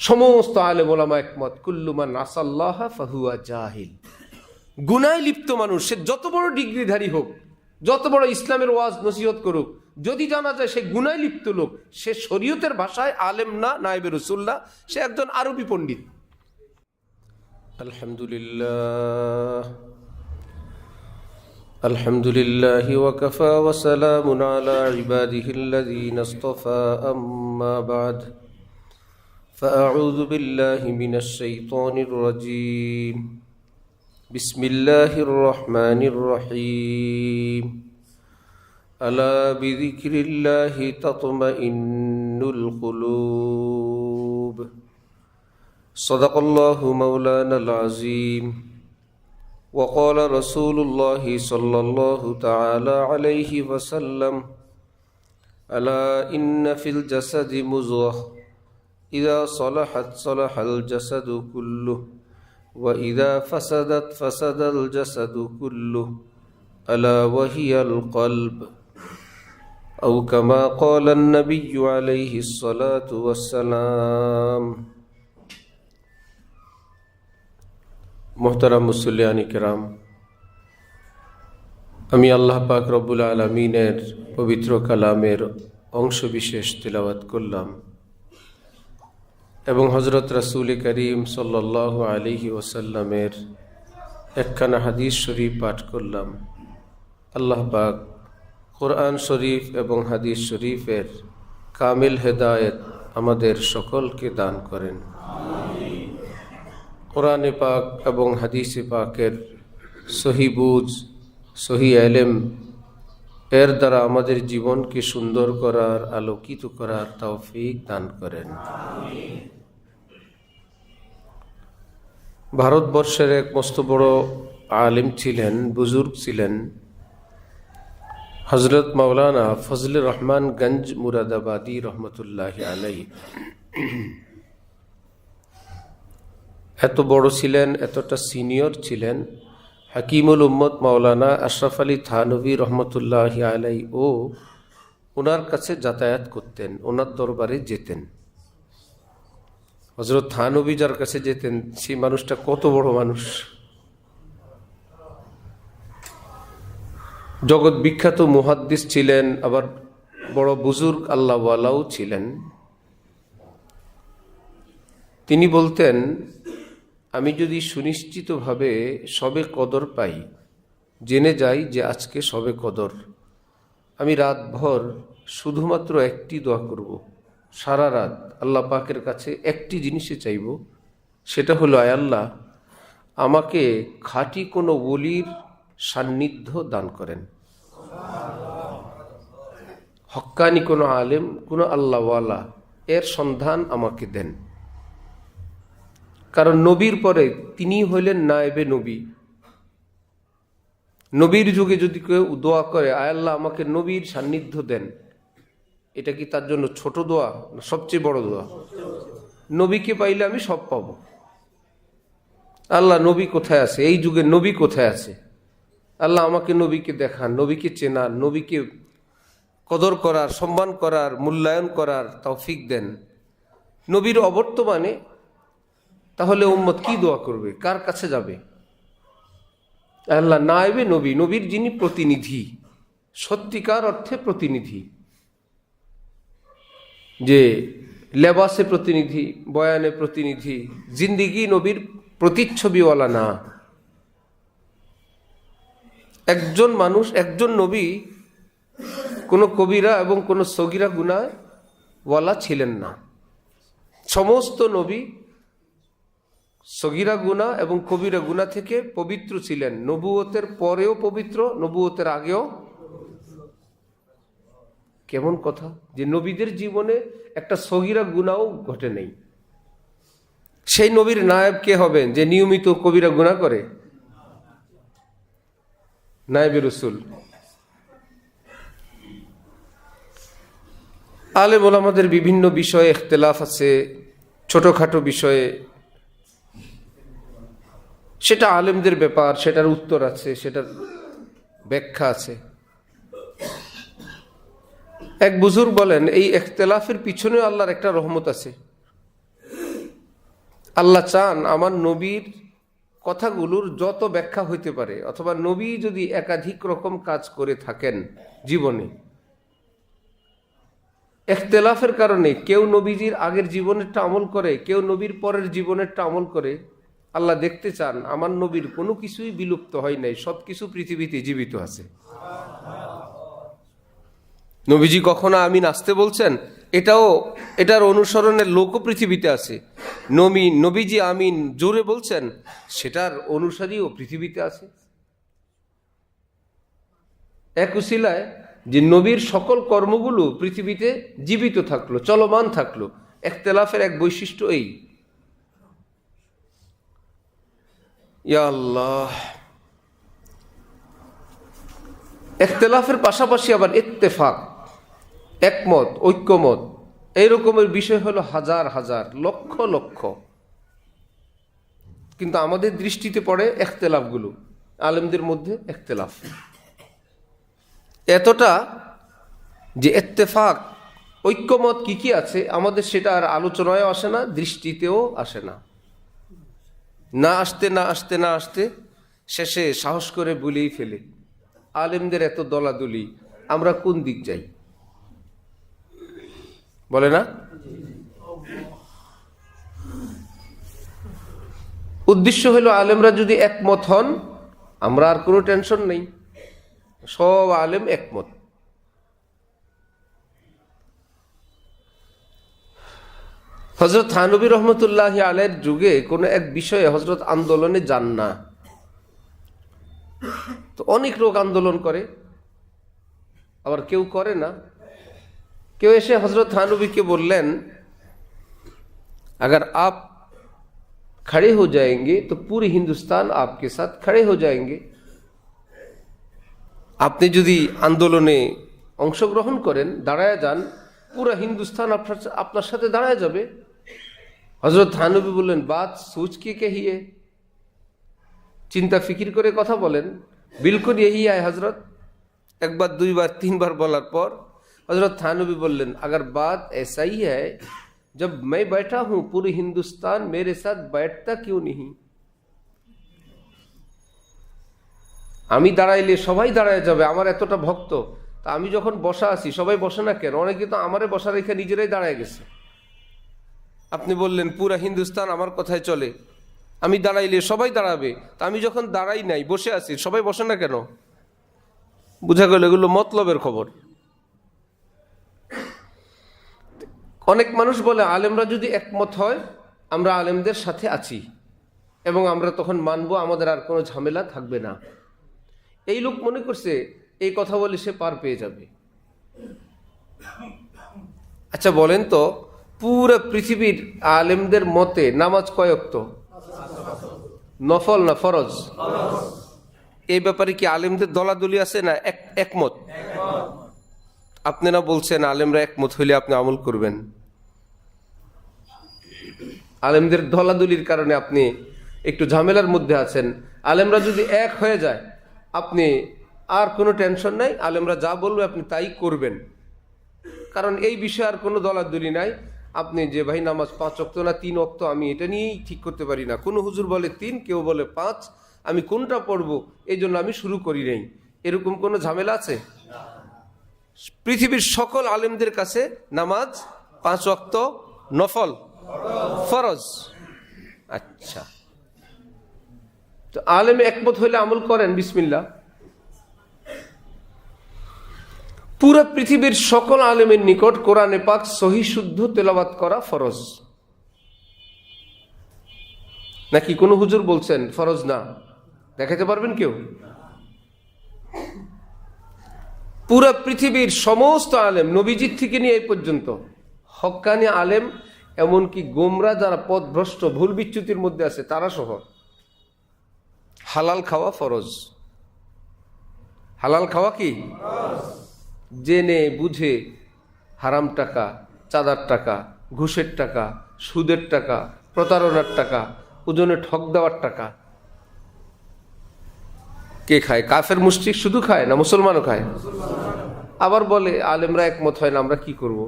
সমস্ত আলেম ওলামা একমত, কুল্লু মান আসাল্লাহ ফাহুয়া জাহিল। গুনায় লিপ্ত মানুষ, সে যত বড় ডিগ্রিধারী হোক, যত বড় ইসলামের ওয়াজ নসিহত করুক, যদি জানা যায় সে গুনায় লিপ্ত লোক, সে শরীয়তের ভাষায় আলেম না, নায়েবে রাসূল না, সে একজন আরবি পণ্ডিত। আলহামদুলিল্লাহ আলহামদুলিল্লাহি ওয়া কাফা ওয়া সালামুন আলা ইবাদিহিল্লাযীনা ইসতাফা, আম্মা বা'দ। ফাআউযু বিল্লাহি মিনাশ শাইতানির রাজীম। বিসমিল্লাহির রহমানির রহিম। আলা বিযিকরিল্লাহি তাতমাইন্নুল কুলুব। সাদাকাল্লাহু মাওলানাল আযীম। وقال رسول الله صلى الله تعالى عليه وسلم: ألا إن في الجسد مضغة إذا صلحت صلح الجسد كله وإذا فسدت فسد الجسد كله ألا وهي القلب، أو كما قال النبي عليه الصلاة والسلام। মোহতারাম মুসল্লিয়ানি কেরাম, আমি আল্লাহ পাক রব্বুল আলামিনের পবিত্র কালামের অংশ বিশেষ তিলাওয়াত করলাম এবং হযরত রাসূল করিম সাল্লাল্লাহু আলাইহি ওয়াসাল্লামের একখানা হাদিস শরীফ পাঠ করলাম। আল্লাহ পাক কোরআন শরীফ এবং হাদিস শরীফের কামিল হেদায়েত আমাদের সকলকে দান করেন। কোরআনে পাক এবং হাদিসে পাকের সহি বুঝ, সহি ইলম এর দ্বারা আমাদের জীবনকে সুন্দর করার, আলোকিত করার তৌফিক দান করেন। ভারতবর্ষের এক মস্ত বড় আলিম ছিলেন, বুজুর্গ ছিলেন, হযরত মাওলানা ফজলুর রহমান গঞ্জ মুরাদাবাদী রহমতুল্লাহি আলাইহি। এত বড় ছিলেন, এতটা সিনিয়র ছিলেন, হাকিমুল উম্মত মাওলানা আশরাফ আলী থানভী রহমতুল্লাহি আলাইহি ও ওনার কাছে যাতায়াত করতেন, ওনার দরবারে যেতেন। হযরত থানভী যার কাছে যেতেন, সেই মানুষটা কত বড় মানুষ, জগৎ বিখ্যাত মুহাদ্দিস ছিলেন, আবার বড় বুজুর্গ আল্লাহওয়ালাও ছিলেন। তিনি বলতেন, আমি যদি সুনিশ্চিতভাবে শবে কদর পাই, জেনে যাই যে আজকে শবে কদর, আমি রাতভর শুধুমাত্র একটি দোয়া করব, সারা রাত আল্লাহ পাকের কাছে একটি জিনিসে চাইব, সেটা হলো, আয় আল্লাহ, আমাকে খাঁটি কোনো ওলির সান্নিধ্য দান করেন, হক্কানি কোনো আলেম, কোনো আল্লাহওয়ালা এর সন্ধান আমাকে দেন। কারণ নবীর পরে তিনি হইলেন নায়েবে নবী। নবীর যুগে যদি কেউ দোয়া করে, আয় আল্লাহ আমাকে নবীর সান্নিধ্য দেন, এটা কি তার জন্য ছোট দোয়া না সবচেয়ে বড় দোয়া? নবীকে পাইলে আমি সব পাব। আল্লাহ নবী কোথায় আছে, এই যুগে নবী কোথায় আছে, আল্লাহ আমাকে নবীকে দেখান, নবীকে চেনার, নবীকে কদর করার, সম্মান করার, মূল্যায়ন করার তৌফিক দেন। নবীর অবর্তমানে তাহলে উম্মত কি দোয়া করবে, কার কাছে যাবে? আল্লাহ নায়েবে নবী, নবীর যিনি প্রতিনিধি, সত্যিকার অর্থে প্রতিনিধি, যে লেবাসে প্রতিনিধি, বয়ানে প্রতিনিধি, জিন্দিগি নবীর প্রতিচ্ছবিওয়ালা না। একজন মানুষ, একজন নবী কোনো কবিরা এবং কোনো সগীরা গুনাহওয়ালা ছিলেন না। সমস্ত নবী সগীরা গুনাহ এবং কবিরা গুনাহ থেকে পবিত্র ছিলেন, নবুয়তের পরেও পবিত্র, নবুয়তের আগেও। কেমন কথা যে নবীদের জীবনে একটা সগীরা গুনাহও ঘটে নেই। সেই নবীর নায়েব কে হবেন যে নিয়মিত কবিরা গুনাহ করে? নায়েবে রাসূল। আলেম ওলামাদের বিভিন্ন বিষয়ে ইখতিলাফ আছে, ছোটখাটো বিষয়ে, সেটা আলেমদের ব্যাপার, সেটার উত্তর আছে, সেটার ব্যাখ্যা আছে। এক বুজুর্গ বলেন, এই ইখতিলাফের পিছনে আল্লাহর একটা রহমত আছে। আল্লাহ চান আমার নবীর কথাগুলোর যত ব্যাখ্যা হইতে পারে, অথবা নবী যদি একাধিক রকম কাজ করে থাকেন জীবনে, ইখতিলাফের কারণে কেউ নবীজির আগের জীবনেরটা আমল করে, কেউ নবীর পরের জীবনেরটা আমল করে, আল্লাহ দেখতে চান আমার নবীর কোনো কিছুই বিলুপ্ত হয় নাই, সবকিছু পৃথিবীতে জীবিত আছে। নবীজি কখনো আমিন আসতে বলছেন, এটার অনুসরণের লোকও পৃথিবীতে আছে। নবীজি আমিন জোরে বলছেন, সেটার অনুসারীও পৃথিবীতে আছে। এক উসিলায় যে নবীর সকল কর্মগুলো পৃথিবীতে জীবিত থাকলো, চলমান থাকলো। ইখতিলাফের এক বৈশিষ্ট্য এই। ইয়া আল্লাহ, ইখতিলাফের পাশাপাশি আবার ইত্তেফাক, একমত, ঐক্যমত, এই রকমের বিষয় হলো হাজার হাজার, লক্ষ লক্ষ। কিন্তু আমাদের দৃষ্টিতে পড়ে ইখতিলাফগুলো, আলেমদের মধ্যে ইখতিলাফ এতটা যে ইত্তেফাক, ঐক্যমত কি কি আছে আমাদের সেটা আর আলোচনায় আসে না, দৃষ্টিতেও আসে না। না আসতে শেষে সাহস করে বলেই ফেলে, আলেমদের এত দলাদলি, আমরা কোন দিক যাই? বলে না? উদ্দেশ্য হলো আলেমরা যদি একমত হন, আমরা আর কোনো টেনশন নেই, সব আলেম একমত। হযরত থানবী রহমতুল্লাহ আলাইহির যুগে কোনো এক বিষয়ে হযরত আন্দোলনে যান না, তো অনেক লোক আন্দোলন করে, আবার কেউ করে না। কেউ এসে হযরত থানবীকে বললেন, अगर आप खड़े हो जाएंगे तो पूरी हिंदुस्तान आपके साथ खड़े हो जाएंगे। আপনি যদি আন্দোলনে অংশগ্রহণ করেন, দাঁড়ায় যান, পুরা হিন্দুস্তান আপনার সাথে দাঁড়ায় যাবে। হযরত থানবী বললেন, বাত সোচ কে কহিয়ে, চিন্তা ফিকির করে কথা বলেন। বিলকুল यही है হযরত। একবার, দুইবার, তিনবার বলার পর हजरत थानवी बोलें, अगर बात ऐसा ही है, जब मैं बैठा हूं पूरी हिंदुस्तान मेरे साथ बैठता क्यों नहीं? আমি দাঁড়াইলে সবাই দাঁড়ায় যাবে, আমার এতটা ভক্ত, তা আমি যখন বসা আছি সবাই বসে না কেন? অনেকে তো আমারে বসা রেখে নিজেরাই দাঁড়ায় গেছে। আপনি বললেন পুরা হিন্দুস্তান আমার কথায় চলে, আমি দাঁড়াইলে সবাই দাঁড়াবে, তা আমি যখন দাঁড়াই নাই, বসে আছি, সবাই বসে না কেন? বুঝা গেল এগুলো মতলবের খবর। অনেক মানুষ বলে আলেমরা যদি একমত হয় আমরা আলেমদের সাথে আছি এবং আমরা তখন মানবো, আমাদের আর কোনো ঝামেলা থাকবে না। এই লোক মনে করছে এই কথা বলে সে পার পেয়ে যাবে। আচ্ছা বলেন তো, পুরো পৃথিবীর আলেমদের মতে নামাজ কয় ওয়াক্ত? নফল না ফরজ? এই ব্যাপারে কি আলেমদের দলাদলি আছে না একমত? আপনারা বলছেন আলেমরা একমত হইলে আপনি আমল করবেন। আলেমদের দলাদলির কারণে আপনি একটু ঝামেলার মধ্যে আছেন। আলেমরা যদি এক হয়ে যায় আপনি আর কোনো টেনশন নাই, আলেমরা যা বলবে আপনি তাই করবেন, কারণ এই বিষয়ে আর কোনো দলাদলি নাই। আপনি যে ভাই নামাজ 5 ওয়াক্ত না 3 ওয়াক্ত, আমি এটা নিয়েই ঠিক করতে পারি না, কোনো হুজুর বলে 3, কেউ বলে 5, আমি কোনটা পড়বো এই জন্য আমি শুরু করি নাই, এরকম কোনো ঝামেলা আছে? পৃথিবীর সকল আলেমদের কাছে নামাজ 5 ওয়াক্ত নফল, ফরজ। আচ্ছা, তো আলেম একমত হইলে আমল করেন, বিসমিল্লাহ। পুরো পৃথিবীর সকল আলেমের নিকট কোরআনে পাক সহি শুদ্ধ তেলাওয়াত করা ফরজ, নাকি কোন হুজুর বলছেন ফরজ না? দেখাতে পারবেন কেউ? পুরো পৃথিবীর সমস্ত আলেম নবীজির থেকে নিয়ে এই পর্যন্ত হক্কানি আলেম, এমনকি গোমরা যারা পথভ্রষ্ট ভুল বিচ্যুতির মধ্যে আছে তারা সহ, হালাল খাওয়া ফরজ। হালাল খাওয়া কি? জেনে বুঝে হারাম টাকা, চাঁদার টাকা, ঘুষের টাকা, সুদের টাকা, প্রতারণার টাকা, ওজনে ঠক দেওয়ার টাকা কে খায়? কাফের মুশরিক শুধু খায় না মুসলমানও খায়? আবার বলে আলেমরা একমত হয় না, আমরা কি করব?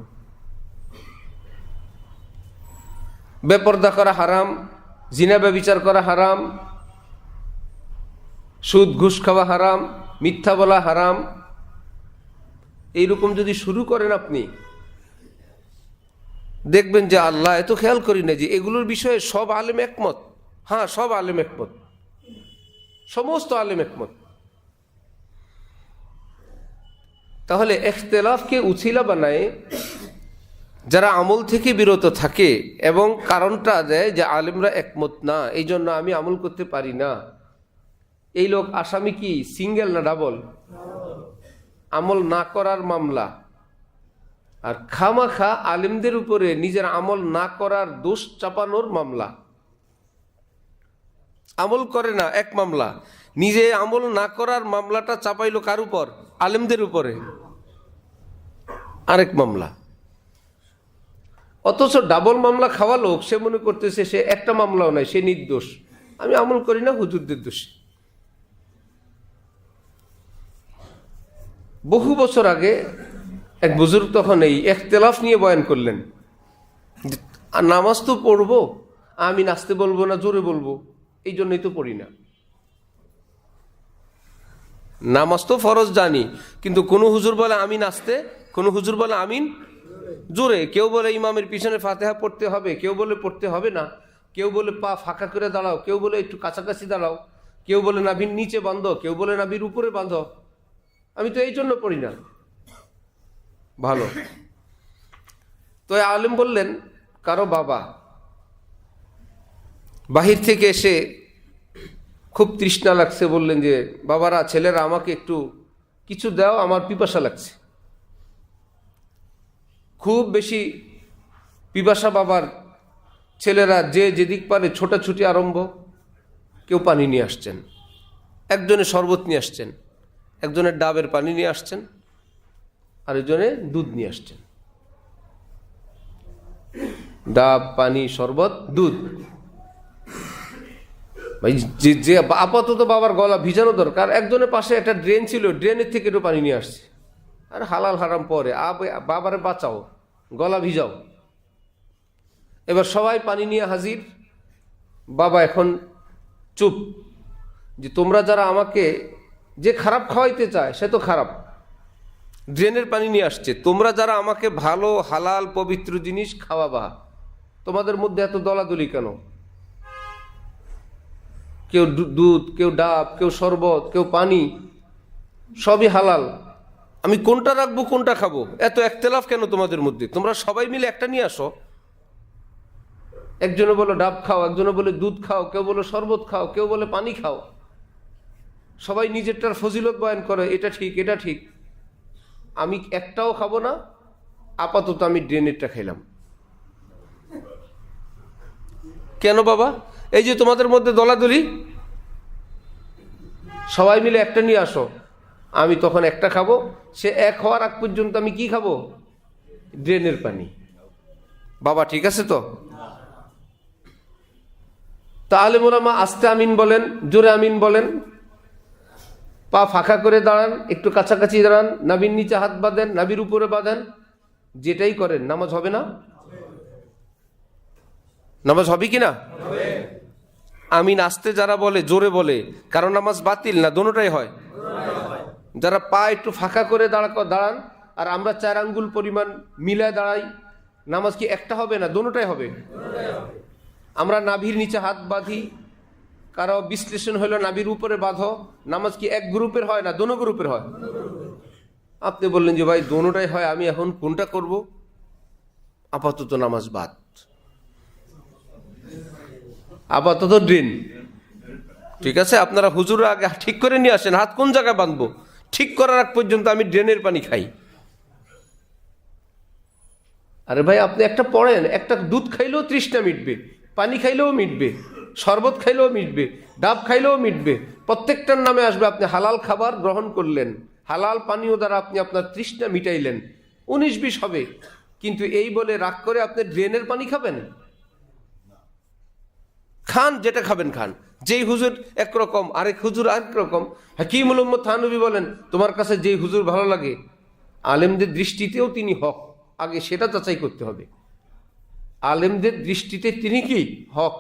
বেপরদা করা হারাম, জিনা ব্যভিচার করা হারাম, সুদ ঘুষ খাওয়া হারাম, মিথ্যা বলা হারাম, এইরকম যদি শুরু করেন আপনি, দেখবেন যে আল্লাহ এত খেয়াল করি না যে এগুলোর বিষয়ে সব আলেম একমত। হ্যাঁ, সব আলেম একমত, সমস্ত আলেম একমত। তাহলে ইখতিলাফকে উছিলা বানায় যারা আমল থেকে বিরত থাকে এবং কারণটা দেয় যে আলেমরা একমত না, এই জন্য আমি আমল করতে পারি না, এই লোক আসামি কি সিঙ্গেল না ডাবল? আমল না করার মামলা। আর খামাখা আলেমদের উপরে নিজের আমল না করার দোষ চাপানোর মামলা। আমল করে না এক মামলা, নিজে আমল না করার মামলাটা চাপাইলো কার উপর? আলেমদের উপরে, আরেক মামলা। অথচ ডাবল মামলা খাওয়া লোক সে মনে করতেছে সে একটা মামলাও নাই, সে নির্দোষ, আমি আমল করি না, হুজুরদের দোষী। বহু বছর আগে এক বুজুর্গ তখন এই ইখতিলাফ নিয়ে বয়ান করলেন, আর নামাজ তো পড়বো, আমি নাচতে বলবো না জোরে বলবো, এই জন্যই তো পড়ি না। নামাজ তো ফরজ জানি, কিন্তু কোনো হুজুর বলে আমি নাচতে, কোনো হুজুর বলে আমিন জোরে, কেউ বলে ইমামের পিছনে ফাতিহা পড়তে হবে, কেউ বলে পড়তে হবে না, কেউ বলে পা ফাঁকা করে দাঁড়াও, কেউ বলে একটু কাছাকাছি দাঁড়াও, কেউ বলে নাভির নিচে বাঁধো, কেউ বলে নাভির উপরে বাঁধো, আমি তো এই জন্য পড়ি না। ভালো। তো আলেম বললেন, কারো বাবা বাহির থেকে এসে খুব তৃষ্ণা লাগছে, বললেন যে বাবারা, ছেলেরা আমাকে একটু কিছু দাও, আমার পিপাসা লাগছে। খুব বেশি পিপাসা বাবার, ছেলেরা যে যেদিক পারে ছোটাছুটি আরম্ভ। কেউ পানি নিয়ে আসছেন, একজনে শরবত নিয়ে আসছেন, একজনের ডাবের পানি নিয়ে আসছেন, আরেকজনে দুধ নিয়ে আসছেন। ডাব, পানি, শরবত, দুধ। যে আপাতত বাবার গলা ভিজানো দরকার, একজনের পাশে একটা ড্রেন ছিল, ড্রেনের থেকে একটু পানি নিয়ে আসছে। আর হালাল হারাম পরে, বাবারে বাঁচাও, গলা ভিজাও। এবার সবাই পানি নিয়ে হাজির। বাবা এখন চুপ, যে তোমরা যারা আমাকে, যে খারাপ খাওয়াইতে চায় সে তো খারাপ, ড্রেনের পানি নিয়ে আসছে, তোমরা যারা আমাকে ভালো হালাল পবিত্র জিনিস খাওয়াবা, তোমাদের মধ্যে এত দলাদলি কেন? কেউ দুধ, কেউ ডাব, কেউ শরবত, কেউ পানি, সবই হালাল, আমি কোনটা রাখবো কোনটা খাবো? এত ইখতিলাফ কেন তোমাদের মধ্যে? তোমরা সবাই মিলে একটা নিয়ে আসো। একজনে বলে ডাব খাও, একজনে বলে দুধ খাও, কেউ বলে শরবত খাও, কেউ বলে পানি খাও। সবাই নিজেরটার ফজিলত বয়ান করে, এটা ঠিক, এটা ঠিক। আমি একটাও খাবো না, আপাতত আমি ড্রেনেরটা খেলাম। কেন বাবা? এই যে তোমাদের মধ্যে দলাদলি, সবাই মিলে একটা নিয়ে আসো, আমি তখন একটা খাবো। সে এক হওয়ার আগ পর্যন্ত আমি কি খাবো? ড্রেনের পানি। বাবা ঠিক আছে তো? তাহলে মোলামা আস্তে আমিন বলেন, জোরে আমিন বলেন, পা ফাঁকা করে দাঁড়ান, একটু কাছাকাছি দাঁড়ান, নাভির নিচে হাত বাঁধেন, নাভির উপরে বাঁধেন, যেটাই করেন নামাজ হবে না? নামাজ হবে কি না? আমিন আস্তে যারা বলে, জোরে বলে, কারণ নামাজ বাতিল না, দোনোটাই হয়। যারা পা একটু ফাঁকা করে দাঁড়ান, আর আমরা 4 আঙ্গুল পরিমাণ মিলায় দাঁড়াই, নামাজ কি একটা হবে না? দোনোটাই হবে। আমরা নাভির নিচে হাত বাঁধি, কারো বিশ্লেষণ হলো নাভির উপরে বাঁধো, নামাজ কি এক গ্রুপের হয় না দোনো গ্রুপের হয়? আপনি বললেন যে ভাই দোনোটাই হয়, আমি এখন কোনটা করব? আপাতত নামাজ বাদ, আপাতত ড্রেন। ঠিক আছে, আপনারা হুজুর আগে ঠিক করে নিয়ে আসেন, হাত কোন জায়গায় বাঁধবো, ঠিক করার আগ পর্যন্ত আমি ড্রেনের পানি খাই। আরে ভাই আপনি একটা পড়েন, একটা দুধ খাইলেও তৃষ্ণা মিটবে, পানি খাইলেও মিটবে, শরবত খাইলেও মিটবে, ডাব খাইলেও মিটবে, প্রত্যেকটার নামে আসবে আপনি হালাল খাবার গ্রহণ করলেন, হালাল পানীয় দ্বারা আপনি আপনার তৃষ্ণা মিটাইলেন, 19-20 হবে। কিন্তু এই বলে রাগ করে আপনি ড্রেনের পানি খাবেন? খান, যেটা খাবেন খান। যেই হুজুর একরকম, আরেক হুজুর আরেক রকম। হাকিমুল উম্মত থানভী বলেন, তোমার কাছে যেই হুজুর ভালো লাগে, আলেমদের দৃষ্টিতেও তিনি হক, আগে সেটা যাচাই করতে হবে। আলেমদের দৃষ্টিতে তিনি কি হক,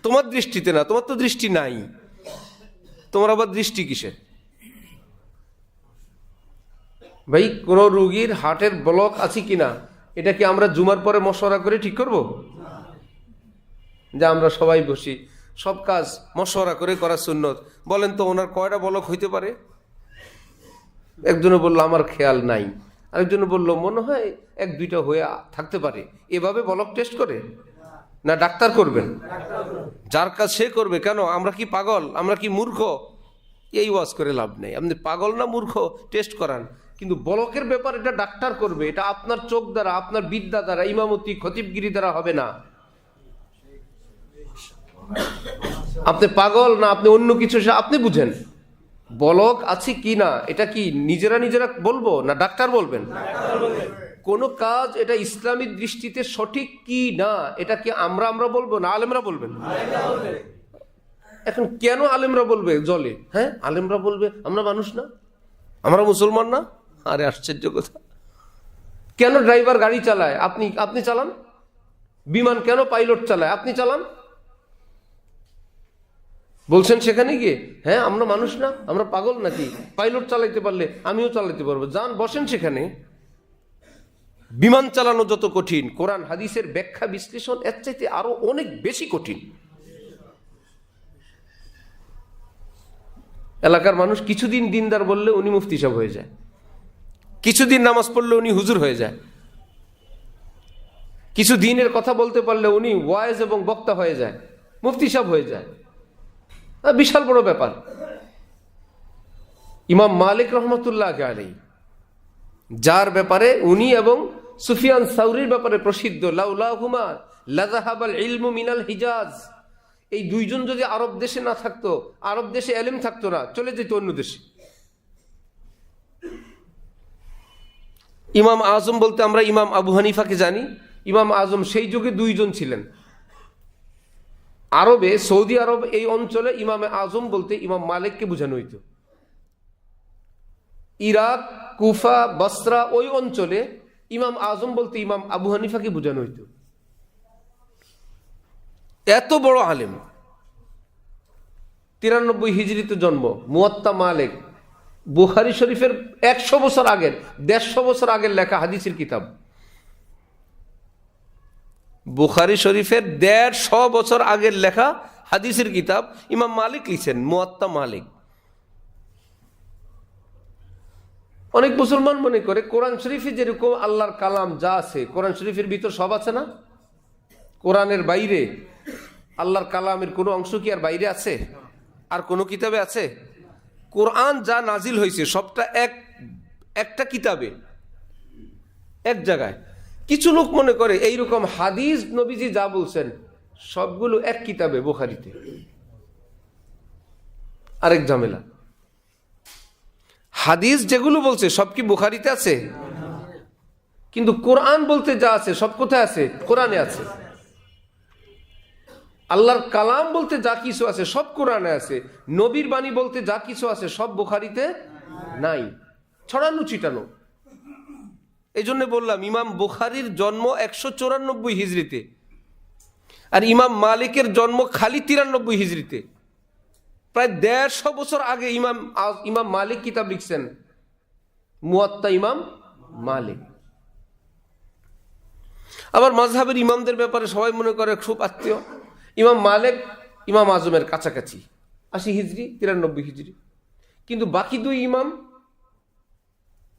তোমার দৃষ্টিতে না, তোমার তো দৃষ্টি নাই, তোমার আবার দৃষ্টি কিসের? ভাই, কোন রোগীর হার্টের ব্লক আছে কিনা এটা কি আমরা জুমার পরে মশওয়ারা করে ঠিক করব? যে আমরা সবাই বসি, সব কাজ মশওয়ারা করে করা সুন্নত। বলেন তো ওনার কয়টা ব্লক হইতে পারে? একজনে বললো আমার খেয়াল নাই, আরেকজনে বললো মনে হয় 1-2টা হয়ে থাকতে পারে। এভাবে ব্লক টেস্ট করে না ডাক্তার করবেন? যার কাজ সে করবে। কেন? আমরা কি পাগল? আমরা কি মূর্খ? এই ওয়াজ করে লাভ নেই। আপনি পাগল না মূর্খ টেস্ট করান, কিন্তু ব্লকের ব্যাপার এটা ডাক্তার করবে। এটা আপনার চোখ দ্বারা, আপনার বিদ্যা দ্বারা, ইমামতি খতিবগিরি দ্বারা হবে না। আপনি পাগল না আপনি অন্য কিছু, আপনি বুঝেন ব্লক আছে কি না। এটা কি নিজেরা বলবো না ডাক্তার বলবেন? কোন কাজ এটা ইসলামী দৃষ্টিতে সঠিক কি না এটা কি আমরা বলবো না আলেমরা বলবেন? এখন কেন আলেমরা বলবে জলে? হ্যাঁ, আলেমরা বলবে আমরা মানুষ না, আমরা মুসলমান না? আরে আশ্চর্য কথা। কেন ড্রাইভার গাড়ি চালায়? আপনি চালান। বিমান কেন পাইলট চালায়? আপনি চালান। বলছেন সেখানে গিয়ে হ্যাঁ আমরা মানুষ না, আমরা পাগল নাকি? পাইলট চালাইতে পারলে আমিও চালাইতে পারবো। যান বসেন সেখানে। বিমান চালানো যত কঠিন, কোরআন হাদিসের ব্যাখ্যা বিশ্লেষণ এর চাইতে আরো অনেক বেশি কঠিন। এলাকার মানুষ কিছুদিন দিনদার বললে উনি মুফতি সাহেব হয়ে যায়, কিছুদিন নামাজ পড়লে উনি হুজুর হয়ে যায়, কিছু দিনের কথা বলতে পারলে উনি ওয়াইজ এবং বক্তা হয়ে যায়, মুফতি সাহেব হয়ে যায়। বিশাল বড় ব্যাপার। ইমাম মালিক রহমতুল্লাহ আলাইহি, যার ব্যাপারে উনি এবং সুফিয়ান সাউরির ব্যাপারে প্রসিদ্ধ, লাউলাহুমা লাযাহাবাল ইলমু মিনাল হিজাজ, এই দুইজন যদি আরব দেশে না থাকতো, আরব দেশে এলেম থাকতো না, চলে যেত অন্য দেশে। ইমাম আজম বলতে আমরা ইমাম আবু হানিফাকে জানি। ইমাম আজম সেই যুগে 2জন ছিলেন। আরবে, সৌদি আরব এই অঞ্চলে ইমামে আজম বলতে ইমাম মালিককে বোঝানো হইত। ইরাক, কুফা, বসরা ওই অঞ্চলে ইমাম আজম বলতে ইমাম আবু হানিফাকে বোঝানো হইত। এত বড় আলেম। 93 হিজরিতে জন্ম। মুয়াত্তা মালিক বুখারী শরীফের 100 বছর আগের, 150 বছর আগের লেখা হাদিসের কিতাব। বুখারী শরীফের 150 বছর আগের লেখা হাদিসের কিতাব ইমাম মালিক লিখছেন, মুয়াত্তা মালিক। অনেক মুসলমান মনে করে কোরআন শরীফে যেরকম আল্লাহর কালাম যা আছে, কোরআন শরীফের ভিতর সব আছে না? কোরআনের বাইরে আল্লাহর কালামের কোনো অংশ কি আর বাইরে আছে? আর কোনো কিতাবে আছে? কোরআন যা নাজিল হয়েছে সবটা একটা কিতাবে, এক জায়গায়। কিছু লোক মনে করে এইরকম হাদিস নবীজি যা বলছেন সবগুলো এক কিতাবে, বুখারীতে। আরেক ঝামেলা, হাদিস যেগুলো বলছে সব কি বুখারীতে আছে? কিন্তু কোরআন বলতে যা আছে সব কোথায় আছে? কোরআনে আছে। আল্লাহর কালাম বলতে যা কিছু আছে সব কোরআনে আছে। নবীর বাণী বলতে যা কিছু আছে সব বুখারীতে নাই, ছড়ানো ছিটানো। এই জন্য বললাম ইমাম বুখারীর জন্ম 194 হিজরিতে, আর ইমাম মালিকের জন্ম খালি 93 হিজরিতে। প্রায় 150 বছর আগে ইমাম মালিক কিতাব লিখছেন, মুয়াত্তা ইমাম মালিক। আবার মাযহাবের ইমামদের ব্যাপারে সবাই মনে করে খুব আত্মীয়। ইমাম মালিক ইমাম আজমের কাছাকাছি, 80 হিজরি 93 হিজরি। কিন্তু বাকি 2 ইমাম,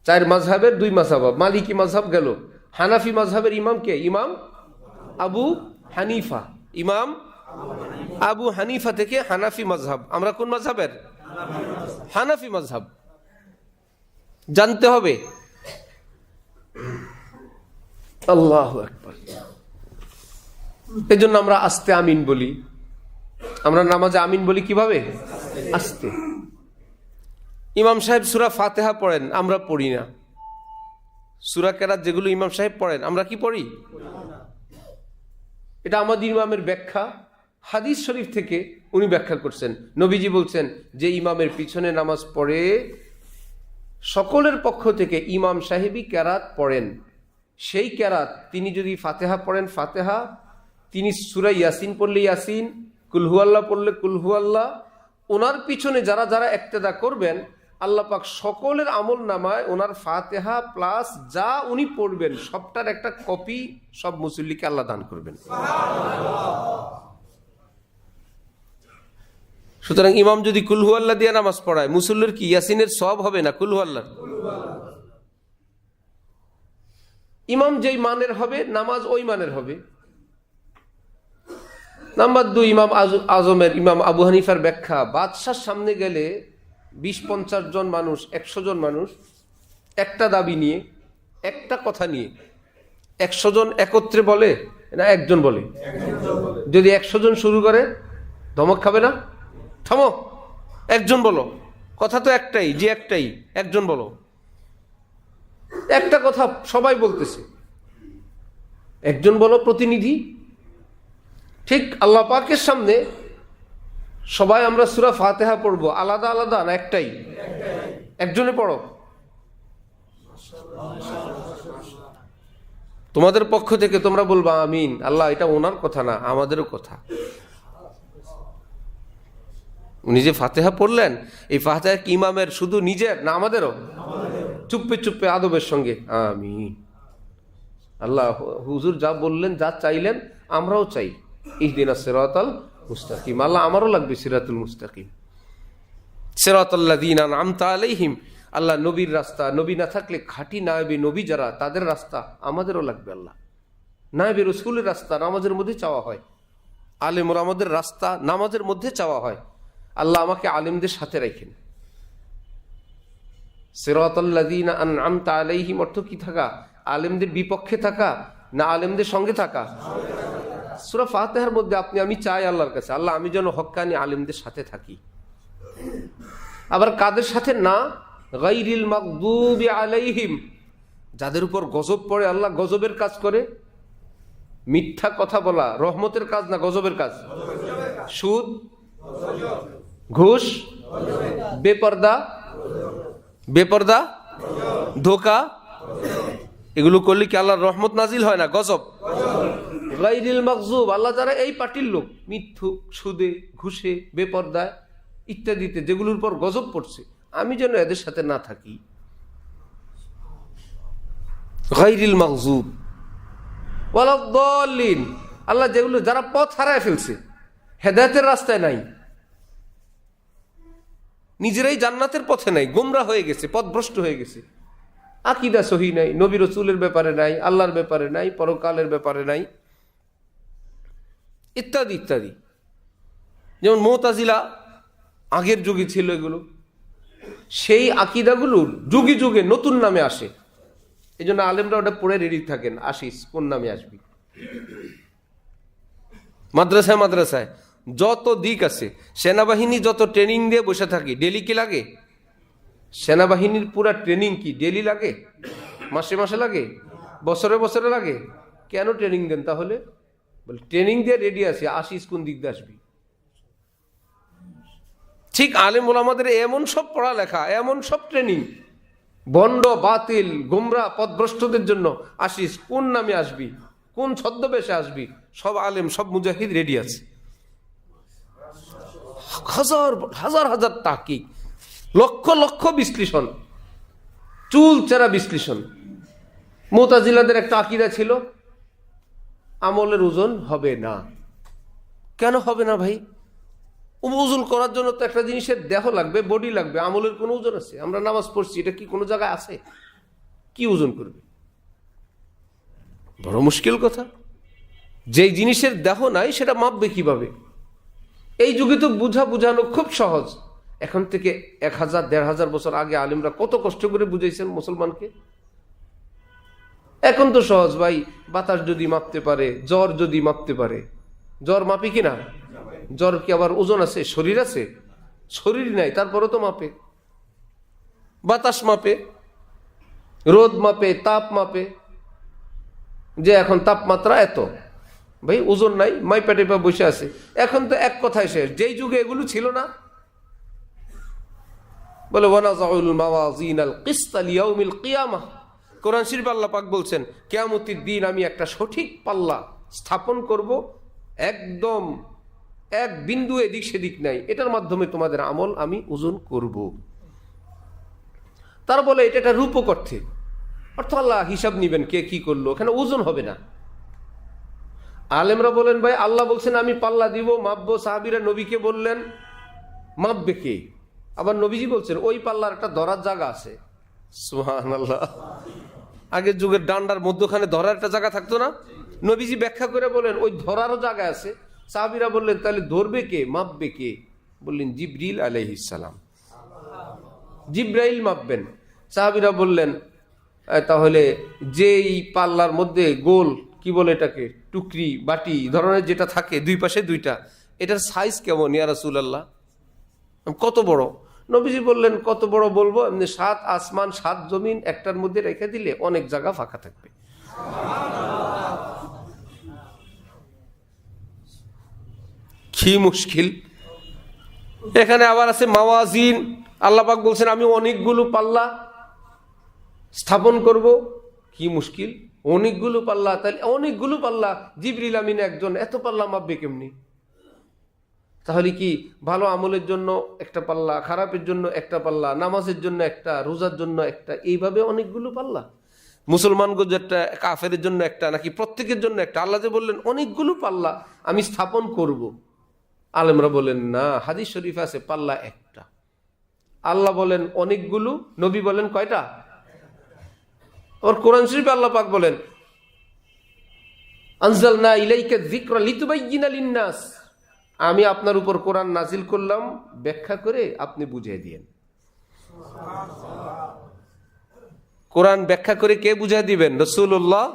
4 মাযহাবের 2 মাযহাব, মালিকি মাযহাব গেল, হানাফি মাযহাবের ইমাম কে? ইমাম আবু হানিফা। ইমাম আবু হানিফা থেকে হানাফি মাযহাব। আমরা কোন মাযহাবের? হানাফি মাযহাব। জানতে হবে। আল্লাহু আকবার। এজন্য আমরা আস্তে আমিন বলি। আমরা নামাজে আমিন বলি কিভাবে? আস্তে। ইমাম সাহেব সূরা ফাতিহা পড়েন, আমরা পড়ি না। সূরা কেরাত যেগুলো ইমাম সাহেব পড়েন আমরা কি পড়ি? এটা আমাদের ইমামের ব্যাখ্যা, হাদিস শরীফ থেকে উনি ব্যাখ্যা করছেন। নবীজি বলছেন যে ইমামের পিছনে নামাজ পড়ে সকলের পক্ষ থেকে ইমাম সাহেবই কেরাত পড়েন। সেই কেরাত তিনি যদি ফাতিহা পড়েন ফাতিহা, তিনি সূরা ইয়াসিন পড়লে ইয়াসিন, কুলহু আল্লাহ পড়লে কুলহু আল্লাহ, ওনার পিছনে যারা যারা ইক্তেদা করবেন, আল্লাহ পাক সকলের আমল নামায় ওনার ফাতিহা প্লাস যা উনি পড়বেন সবটার একটা কপি সব মুসল্লিকে আল্লাহ দান করবেন। সুতরাং ইমাম যদি কুলহু আল্লাহ দিয়ে নামাজ পড়ায়, মুসল্লির কি ইয়াসিনের সওয়াব হবে না কুলহু আল্লাহ? ইমাম যেই মানের হবে নামাজ ওই মানের হবে। নাম্বার 2, ইমাম আজমের ইমাম আবু হানিফার ব্যাখ্যা, বাদশার সামনে গেলে 20-50 জন মানুষ, 100 জন মানুষ একটা দাবি নিয়ে, একটা কথা নিয়ে 100 জন একত্রে বলে না একজন বলে? যদি 100 জন শুরু করে ধমক খাবে না? থামো, একজন বলো, কথা তো একটাই, যে একটাই, একজন বলো। একটা কথা সবাই বলতেছে, একজন বলো প্রতিনিধি। ঠিক আল্লাহ পাকের সামনে সবাই আমরা সূরা ফাতিহা পড়বো, আলাদা আলাদা না একটাই? একজনে পড়ো। তোমাদের পক্ষ থেকে তোমরা বলবা আমিন। আল্লাহ এটা ওনার কথা না, আমাদেরও কথা। উনি যে ফাতিহা পড়লেন, এই ফাতিহা কি ইমামের শুধু নিজের না আমাদেরও? চুপে চুপে আদবের সঙ্গে আমিন। আল্লাহ হুজুর যা বললেন, যা চাইলেন আমরাও চাই, ইহদিনাস সিরাতাল মুস্তাকিম। আল্লাহ আমারও লাগবে সিরাতুল মুস্তাকিম, সিরাতাল্লাযীনা আন'আমতা আলাইহিম। আল্লাহ নবীর রাস্তা, নবী না থাকলে খাঁটি নায়েবে নবী যারা, তাদের রাস্তা আমাদেরও লাগবে। আল্লাহ নায়েবে রাসূলের রাস্তা নামাজের মধ্যে চাওয়া হয়, আলেম ওলামাদের রাস্তা নামাজের মধ্যে চাওয়া হয়। আল্লাহ আমাকে আলেমদের সাথে রাখেন। সিরাতাল্লাযীনা আন'আমতা আলাইহিম অর্থ কি থাকা? আলেমদের বিপক্ষে থাকা না আলেমদের সঙ্গে থাকা? সূরা ফাতিহার মধ্যে আপনি আমি চাই আল্লাহর কাছে, আল্লাহ আমি যেন হক্কানি আলেমদের সাথে থাকি। আবার কাদের সাথে না? গায়রিল মাগদুবি আলাইহিম, যাদের উপর গজব পড়ে, আল্লাহ গজবের কাজ করে। মিথ্যা কথা বলা রহমতের কাজ না গজবের কাজ? সুদ, ঘুষ, বেপরদা, ধোঁকা, এগুলো করলে কি আল্লাহর রহমত নাজিল হয় না? গজব। গায়রিল মাগজুব, আল্লাহ যারা এই পার্টির লোক, মিথ্যুক, সুদে, ঘুষে, বেপরদায় ইত্যাদিতে যেগুলোর উপর গজব পড়ছে, আমি যেন এদের সাথে না থাকি। গায়রিল মাগজুব ওয়ালাদ-দাল্লিন, আল্লাহ যেগুলো যারা পথ হারায় ফেলছে, হেদায়েতের রাস্তায় নাই, নিজেরাই জান্নাতের পথে নাই, গোমরা হয়ে গেছে, পথভ্রষ্ট হয়ে গেছে, আকীদা সহি নাই, নবী রাসূলের ব্যাপারে নাই, আল্লাহর ব্যাপারে নাই, পরকালের ব্যাপারে নাই, ইত্যাদি ইত্যাদি। যেমন মুতাজিলা আগের যুগে ছিল, এগুলো সেই আকীদাগুলো যুগে যুগে নতুন নামে আসে। এই জন্য আলেমরা ওটা পড়ে রেডি থাকেন, আসিস কোন নামে আসবি। মাদ্রাসায় মাদ্রাসায় যত দিক আছে, সেনাবাহিনী যত ট্রেনিং দিয়ে বসে থাকি, ডেলি কি লাগে? সেনাবাহিনীর পুরা ট্রেনিং কি ডেলি লাগে? মাসে মাসে লাগে? বছরে বছরে লাগে? কেন ট্রেনিং দেন তাহলে? বল ট্রেনিং দিয়ে রেডি আছে, আসিস কোন দিক দিয়ে আসবি। ঠিক আলেম ওলামাদের এমন সব পড়ালেখা, এমন সব ট্রেনিং, বন্ড বাতিল গোমরা পথভ্রষ্টদের জন্য আসিস কোন নামে আসবি, কোন ছদ্মবেশে আসবি, সব আলেম সব মুজাহিদ রেডি আছে। হাজার হাজার হাজার তাহকিক, লক্ষ লক্ষ বিশ্লেষণ, চুল চেরা বিশ্লেষণ। মুতাজিলাদের একটা আকীদা ছিল, আমলের ওজন হবে না। কেন হবে না ভাই? ওজন করার জন্য তো একটা জিনিসের দেহ লাগবে, বডি লাগবে, আমলের কোনো ওজন আছে? আমরা নামাজ পড়ছি, এটা কি কোনো জায়গায় আছে? কি ওজন করবে? বড় মুশকিল কথা। যেই জিনিসের দেহ নাই সেটা মাপবে কিভাবে? এই যুগে তো বুঝানো খুব সহজ। এখন থেকে 1000-1500 বছর আগে আলেমরা কত কষ্ট করে বুঝাইছেন মুসলমানকে। এখন তো সহজ ভাই, বাতাস যদি মাপতে পারে, জ্বর যদি মাপতে পারে, জ্বর মাপি কিনা? জ্বর কি আবার ওজন আছে? শরীর আছে? শরীর নাই, তারপরে তো মাপে। বাতাস মাপে, রোদ মাপে, তাপ মাপে, যে এখন তাপমাত্রা এত। ভাই ওজন নাই, মাইপা টেপা বসে আছে। এখন তো এক কথায় শেষ। যেই যুগে এগুলো ছিল না, বলে ওয়ানাযাউল মাওয়াজিনাল কিসতা লিয়াউমিল কিয়ামাহ। কোরআন শরীফে আল্লাহ পাক বলছেন, কিয়ামতের দিন আমি একটা সঠিক পাল্লা স্থাপন করব, একদম এক বিন্দু এদিক সেদিক নাই, এটার মাধ্যমে তোমাদের আমল আমি ওজন করব। তারা বলে এটা একটা রূপক অর্থে, অর্থ আল্লাহ হিসাব নিবেন কে কি করলো, ওখানে ওজন হবে না। আলেমরা বলেন ভাই আল্লাহ বলছেন আমি পাল্লা দিব, মাপবো। সাহাবীরা নবীকে বললেন মাপবে কে? আবার নবীজি বলছেন ওই পাল্লার একটা ধরার জায়গা আছে। সুবহানাল্লাহ। আগের যুগের ডান্ডার মধ্যখানে ধরার একটা জায়গা থাকতো না? নবীজি ব্যাখ্যা করে বলেন ওই ধরারও জায়গা আছে। সাহাবীরা বললেন তাহলে ধরবে কে, মাপবে কে? বললেন জিবরিল আলাইহিস সালাম, জিব্রাইল মাপবেন। সাহাবীরা বললেন তাহলে যেই পাল্লার মধ্যে গোল কি বলে এটাকে, টুকরি বাটি ধরনের যেটা থাকে দুই পাশে দুইটা, এটার সাইজ কেমন ইয়া রাসূলুল্লাহ, কত বড়? নবীজি বললেন কত বড় বলবো, এমনি 7 আসমান 7 জমিন একটার মধ্যে রেখে দিলে অনেক জায়গা ফাঁকা থাকবে। কি মুশকিল! এখানে আবার আছে মাওয়াজিন। আল্লাহ পাক বলছেন আমি অনেকগুলো পাল্লা স্থাপন করব। কি মুশকিল! অনেকগুলো পাল্লা, তাহলে অনেকগুলো পাল্লা, জিবরিল আমিন একজন, এত পাল্লা মাপবে কেমনি? তাহলে কি ভালো আমলের জন্য একটা পাল্লা, খারাপের জন্য একটা পাল্লা, নামাজের জন্য একটা, রোজার জন্য একটা, এইভাবে অনেকগুলো পাল্লা? মুসলমানগঞ্জ একটা, কাফেরের জন্য একটা, নাকি প্রত্যেকের জন্য একটা? আল্লাহ যে বললেন অনেকগুলো পাল্লা আমি স্থাপন করব। আলেমরা বলেন না, হাদিস শরীফ আছে পাল্লা একটা। আল্লাহ বলেন অনেকগুলো, নবী বলেন কয়টা? ওর কোরআন শরীফে আল্লাহ পাক বলেন আনজালনা ইলাইকা যিকরা লিতুবাইয়িনা লিন-নাস, আমি আপনার উপর কোরআন নাজিল করলাম ব্যাখ্যা করে আপনি বুঝিয়ে দিয়েন। কোরআন ব্যাখ্যা করে কে বুঝিয়ে দিবেন? রাসূলুল্লাহ।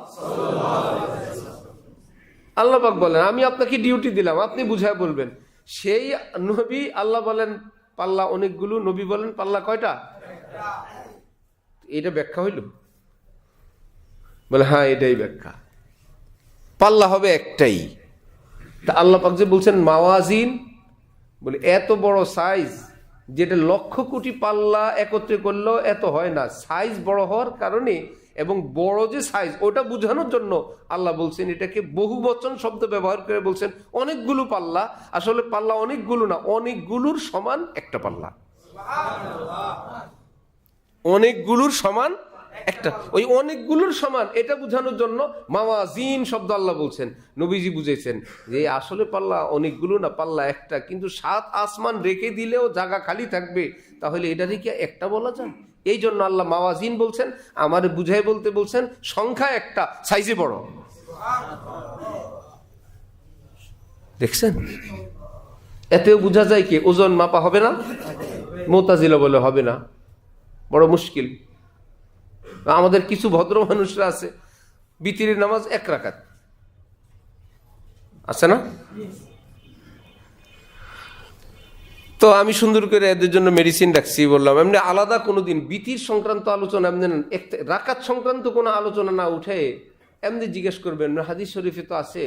আল্লাহ পাক বলেন আমি আপনাকে ডিউটি দিলাম, আপনি বুঝায় বলবেন। সেই নবী আল্লাহ বলেন পাল্লা অনেকগুলো, নবী বলেন পাল্লা কয়টা? এটা ব্যাখ্যা হইল? বলে হ্যাঁ এটাই ব্যাখ্যা, পাল্লা হবে একটাই। তা আল্লাহ পাক যে বলছেন মাওয়াজিন, বলে এত বড় সাইজ যেটা লক্ষ কোটি পাল্লা একত্রে করলেও এত হয় না। সাইজ বড় হওয়ার কারণে এবং বড় যে সাইজ ওটা বোঝানোর জন্য আল্লাহ বলছেন এটাকে বহু বচন শব্দ ব্যবহার করে বলছেন অনেকগুলো পাল্লা। আসলে পাল্লা অনেকগুলো না, অনেকগুলোর সমান একটা পাল্লা, অনেকগুলোর সমান একটা। ওই অনেকগুলোর সমান এটা বোঝানোর জন্য মাওয়াজিন শব্দ আল্লাহ বলছেন, নবীজি বুঝেছেন যে আসলে পাল্লা অনেকগুলো না, পাল্লা একটা। কিন্তু 7 আসমান রেখে দিলেও জায়গা খালি থাকবে, তাহলে এটা কি একটা বলা যায়? এই জন্য আল্লাহ মাওয়াজিন বলছেন, আমার বুঝাই বলতে বলছেন সংখ্যা একটা, সাইজে বড়। দেখছেন, এতেও বোঝা যায় কি ওজন মাপা হবে না? মুতাজিলা বলে হবে না, বড় মুশকিল। আমাদের কিছু ভদ্র মানুষরা আছে বিতিরের নামাজ 1 রাকাত, আছে না? তো আমি সুন্দর করে এদের জন্য মেডিসিন রাখছি, বললাম এমনি আলাদা কোনোদিন বিতির সংক্রান্ত আলোচনা, এমনি রাকাত সংক্রান্ত কোনো আলোচনা না উঠে এমনি জিজ্ঞেস করবেন। হাদিস শরীফে তো আছে